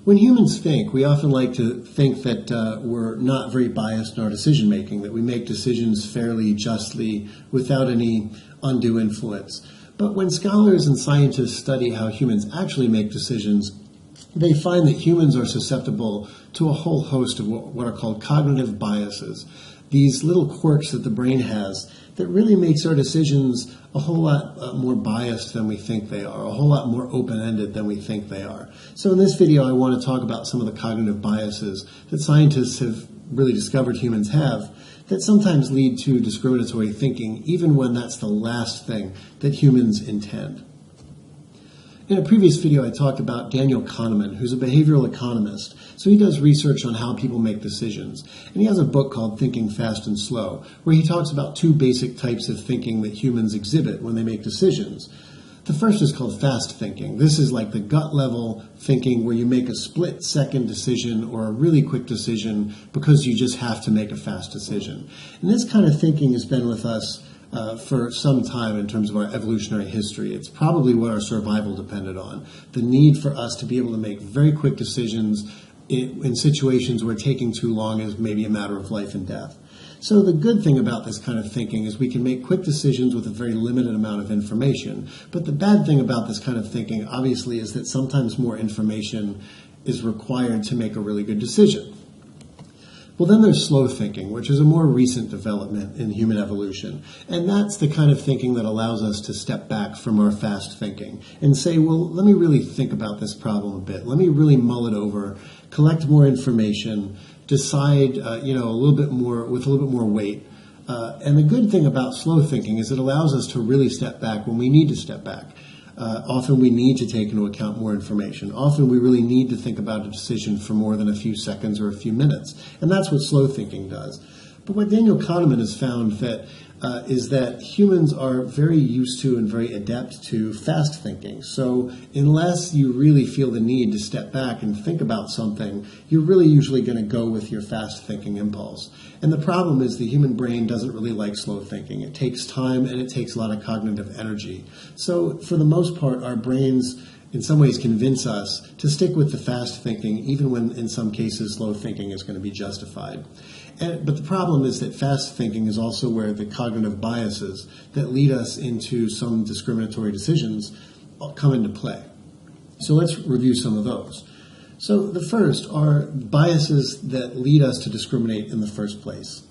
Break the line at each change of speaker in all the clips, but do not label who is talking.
When humans think, we often like to think that we're not very biased in our decision making, that we make decisions fairly, justly, without any undue influence. But when scholars and scientists study how humans actually make decisions, they find that humans are susceptible to a whole host of what are called cognitive biases, these little quirks that the brain has that really makes our decisions a whole lot more biased than we think they are, a whole lot more open-ended than we think they are. So in this video, I want to talk about some of the cognitive biases that scientists have really discovered humans have that sometimes lead to discriminatory thinking, even when that's the last thing that humans intend. In a previous video, I talked about Daniel Kahneman, who's a behavioral economist. So he does research on how people make decisions. And he has a book called Thinking Fast and Slow, where he talks about two basic types of thinking that humans exhibit when they make decisions. The first is called fast thinking. This is like the gut level thinking where you make a split-second decision or a really quick decision because you just have to make a fast decision. And this kind of thinking has been with us for some time in terms of our evolutionary history. It's probably what our survival depended on, the need for us to be able to make very quick decisions in situations where taking too long is maybe a matter of life and death. So the good thing about this kind of thinking is we can make quick decisions with a very limited amount of information. But the bad thing about this kind of thinking, obviously, is that sometimes more information is required to make a really good decision. Well, then there's slow thinking, which is a more recent development in human evolution. And that's the kind of thinking that allows us to step back from our fast thinking and say, well, let me really think about this problem a bit. Let me really mull it over, collect more information, decide, a little bit more with a little bit more weight. And the good thing about slow thinking is it allows us to really step back when we need to step back. Often we need to take into account more information. Often we really need to think about a decision for more than a few seconds or a few minutes. And that's what slow thinking does. But what Daniel Kahneman has found is that humans are very used to and very adept to fast thinking. So unless you really feel the need to step back and think about something, you're really usually going to go with your fast thinking impulse. And the problem is the human brain doesn't really like slow thinking. It takes time and it takes a lot of cognitive energy. So for the most part, our brains in some ways convince us to stick with the fast thinking, even when in some cases slow thinking is going to be justified. But the problem is that fast thinking is also where the cognitive biases that lead us into some discriminatory decisions come into play. So let's review some of those. So the first are biases that lead us to discriminate in the first place.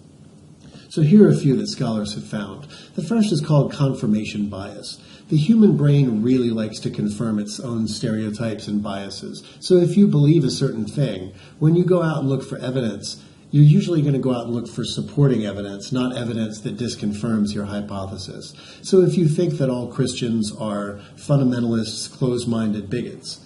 So here are a few that scholars have found. The first is called confirmation bias. The human brain really likes to confirm its own stereotypes and biases. So if you believe a certain thing, when you go out and look for evidence, you're usually going to go out and look for supporting evidence, not evidence that disconfirms your hypothesis. So if you think that all Christians are fundamentalists, closed-minded bigots,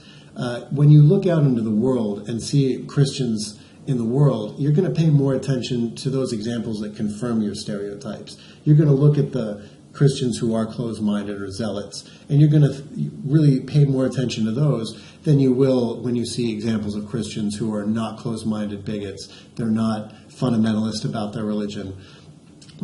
when you look out into the world and see Christians in the world, you're going to pay more attention to those examples that confirm your stereotypes. You're going to look at the Christians who are closed-minded or zealots, and you're going to really pay more attention to those than you will when you see examples of Christians who are not closed-minded bigots. They're not fundamentalist about their religion,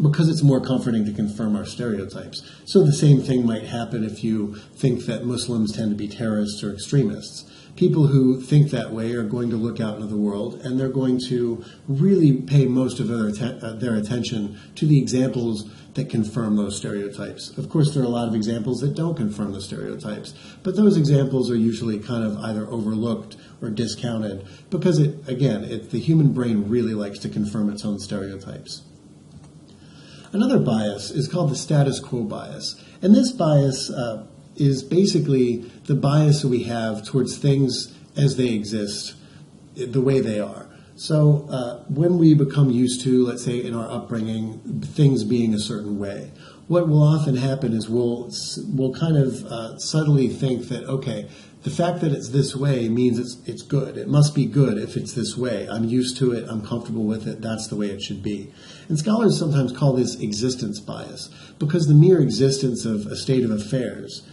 because it's more comforting to confirm our stereotypes. So the same thing might happen if you think that Muslims tend to be terrorists or extremists. People who think that way are going to look out into the world, and they're going to really pay most of their attention to the examples that confirm those stereotypes. Of course, there are a lot of examples that don't confirm the stereotypes, but those examples are usually kind of either overlooked or discounted because, the human brain really likes to confirm its own stereotypes. Another bias is called the status quo bias, and this bias is basically the bias that we have towards things as they exist, the way they are. So when we become used to, let's say in our upbringing, things being a certain way, what will often happen is we'll kind of subtly think that, okay, the fact that it's this way means it's good. It must be good if it's this way. I'm used to it. I'm comfortable with it. That's the way it should be. And scholars sometimes call this existence bias because the mere existence of a state of affairs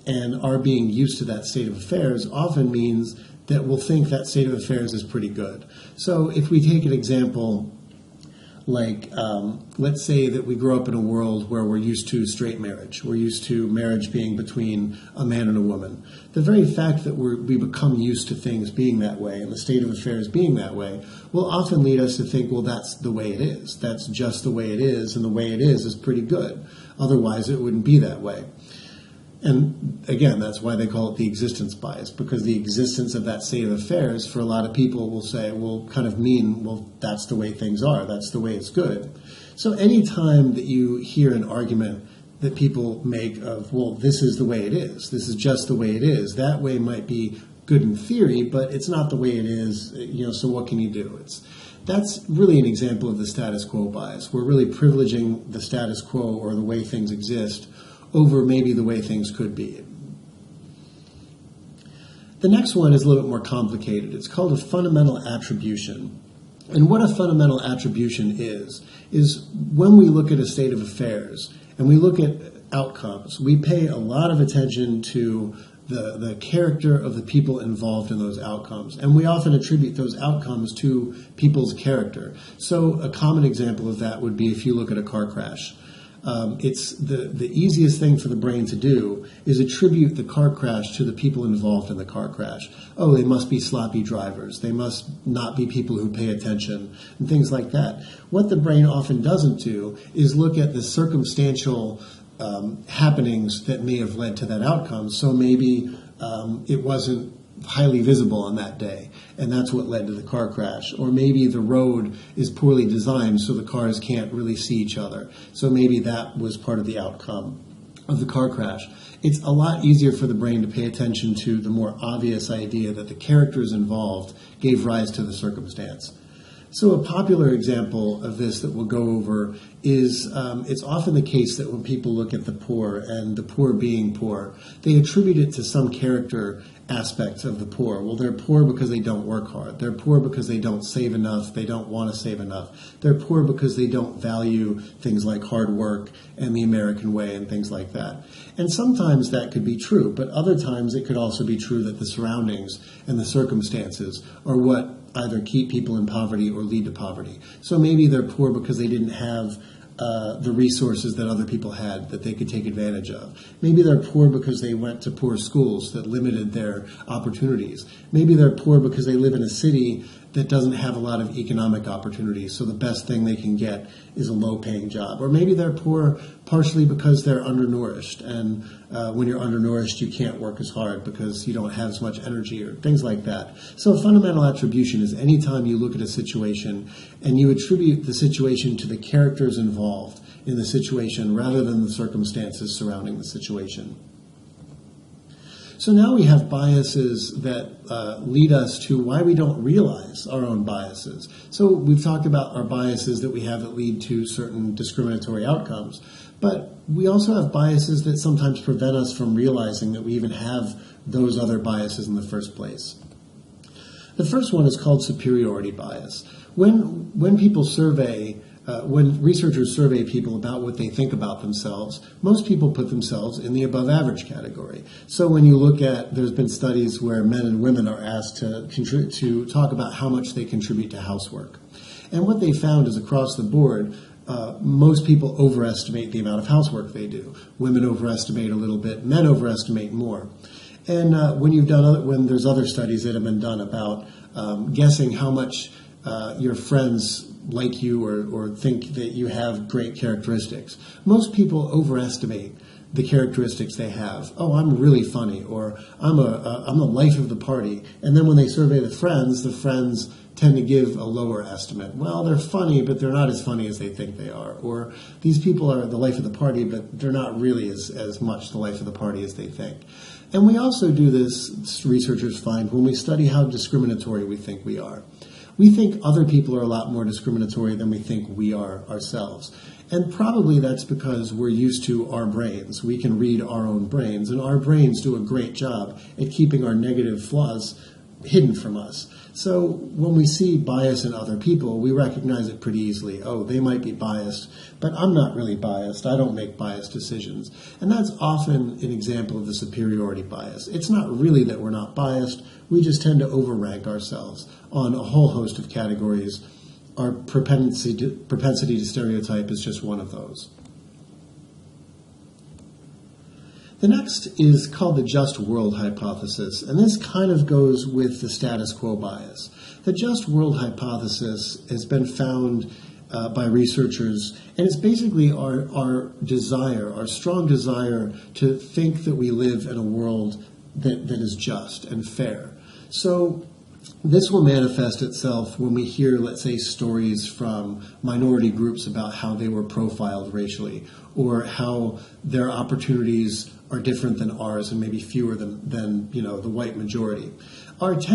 and our being used to that state of affairs often means that we'll think that state of affairs is pretty good. So if we take an example Like, let's say that we grow up in a world where we're used to straight marriage. We're used to marriage being between a man and a woman. The very fact that we become used to things being that way and the state of affairs being that way will often lead us to think, well, that's the way it is. That's just the way it is, and the way it is pretty good. Otherwise, it wouldn't be that way. And again, that's why they call it the existence bias, because the existence of that state of affairs for a lot of people will kind of mean, well, that's the way things are, that's the way it's good. So anytime that you hear an argument that people make of, well, this is the way it is, this is just the way it is, that way might be good in theory, but it's not the way it is, so what can you do? That's really an example of the status quo bias. We're really privileging the status quo or the way things exist over maybe the way things could be. The next one is a little bit more complicated. It's called a fundamental attribution. And what a fundamental attribution is when we look at a state of affairs and we look at outcomes, we pay a lot of attention to the character of the people involved in those outcomes. And we often attribute those outcomes to people's character. So a common example of that would be if you look at a car crash. It's the easiest thing for the brain to do is attribute the car crash to the people involved in the car crash. Oh, they must be sloppy drivers. They must not be people who pay attention and things like that. What the brain often doesn't do is look at the circumstantial happenings that may have led to that outcome. So maybe it wasn't highly visible on that day, and that's what led to the car crash. Or maybe the road is poorly designed so the cars can't really see each other. So maybe that was part of the outcome of the car crash. It's a lot easier for the brain to pay attention to the more obvious idea that the characters involved gave rise to the circumstance. So a popular example of this that we'll go over is it's often the case that when people look at the poor and the poor being poor, they attribute it to some character aspects of the poor. Well, they're poor because they don't work hard. They're poor because they don't save enough. They don't want to save enough. They're poor because they don't value things like hard work and the American way and things like that. And sometimes that could be true, but other times it could also be true that the surroundings and the circumstances are what either keep people in poverty or lead to poverty. So maybe they're poor because they didn't have the resources that other people had that they could take advantage of. Maybe they're poor because they went to poor schools that limited their opportunities. Maybe they're poor because they live in a city that doesn't have a lot of economic opportunities, so the best thing they can get is a low-paying job. Or maybe they're poor partially because they're undernourished, and when you're undernourished, you can't work as hard because you don't have as much energy or things like that. So a fundamental attribution is any time you look at a situation and you attribute the situation to the characters involved in the situation rather than the circumstances surrounding the situation. So now we have biases that lead us to why we don't realize our own biases. So we've talked about our biases that we have that lead to certain discriminatory outcomes, but we also have biases that sometimes prevent us from realizing that we even have those other biases in the first place. The first one is called superiority bias. When people survey when researchers survey people about what they think about themselves, most people put themselves in the above average category. So when you look at, there's been studies where men and women are asked to talk about how much they contribute to housework. And what they found is across the board, most people overestimate the amount of housework they do. Women overestimate a little bit, men overestimate more. And when there's other studies that have been done about guessing how much your friends like you or think that you have great characteristics. Most people overestimate the characteristics they have. Oh, I'm really funny, or I'm the life of the party. And then when they survey the friends tend to give a lower estimate. Well, they're funny, but they're not as funny as they think they are. Or these people are the life of the party, but they're not really as much the life of the party as they think. And we also do this, researchers find, when we study how discriminatory we think we are. We think other people are a lot more discriminatory than we think we are ourselves. And probably that's because we're used to our brains. We can read our own brains, and our brains do a great job at keeping our negative flaws hidden from us. So when we see bias in other people, we recognize it pretty easily. Oh, they might be biased, but I'm not really biased. I don't make biased decisions. And that's often an example of the superiority bias. It's not really that we're not biased. We just tend to overrank ourselves on a whole host of categories our propensity to stereotype is just one of those. The next is called the just world hypothesis, and this kind of goes with the status quo bias. The just world hypothesis has been found by researchers, and it's basically our desire, our strong desire to think that we live in a world that is just and fair. So this will manifest itself when we hear, let's say, stories from minority groups about how they were profiled racially, or how their opportunities are different than ours and maybe fewer than the white majority. Our first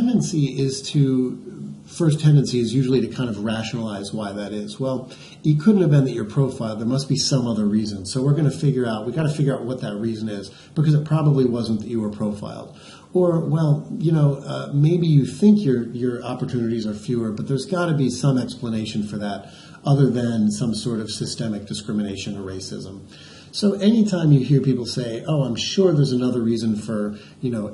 tendency is usually to kind of rationalize why that is. Well, it couldn't have been that you're profiled. There must be some other reason. So we've got to figure out what that reason is, because it probably wasn't that you were profiled. Or, well, maybe you think your opportunities are fewer, but there's got to be some explanation for that other than some sort of systemic discrimination or racism. So anytime you hear people say, oh, I'm sure there's another reason for,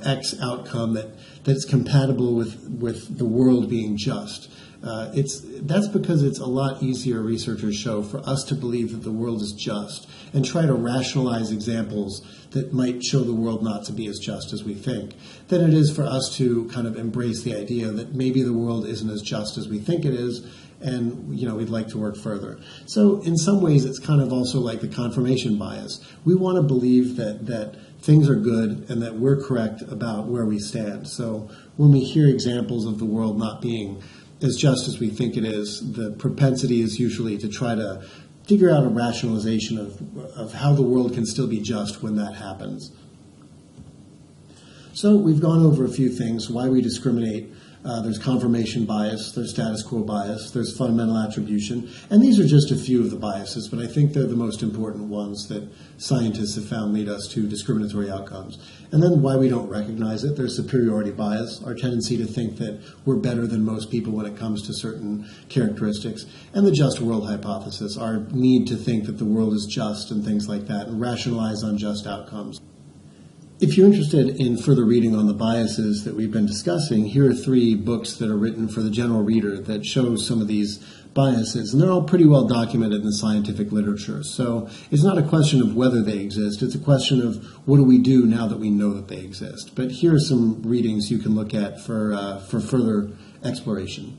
X outcome that's compatible with the world being just, that's because it's a lot easier, researchers show, for us to believe that the world is just and try to rationalize examples that might show the world not to be as just as we think, than it is for us to kind of embrace the idea that maybe the world isn't as just as we think it is, and we'd like to work further. So in some ways, it's kind of also like the confirmation bias. We want to believe that things are good and that we're correct about where we stand. So when we hear examples of the world not being as just as we think it is, the propensity is usually to try to figure out a rationalization of how the world can still be just when that happens. So we've gone over a few things, why we discriminate. There's confirmation bias, there's status quo bias, there's fundamental attribution, and these are just a few of the biases, but I think they're the most important ones that scientists have found lead us to discriminatory outcomes. And then why we don't recognize it, there's superiority bias, our tendency to think that we're better than most people when it comes to certain characteristics, and the just world hypothesis, our need to think that the world is just and things like that, and rationalize unjust outcomes. If you're interested in further reading on the biases that we've been discussing, here are 3 books that are written for the general reader that show some of these biases, and they're all pretty well documented in the scientific literature. So it's not a question of whether they exist, it's a question of what do we do now that we know that they exist. But here are some readings you can look at for further exploration.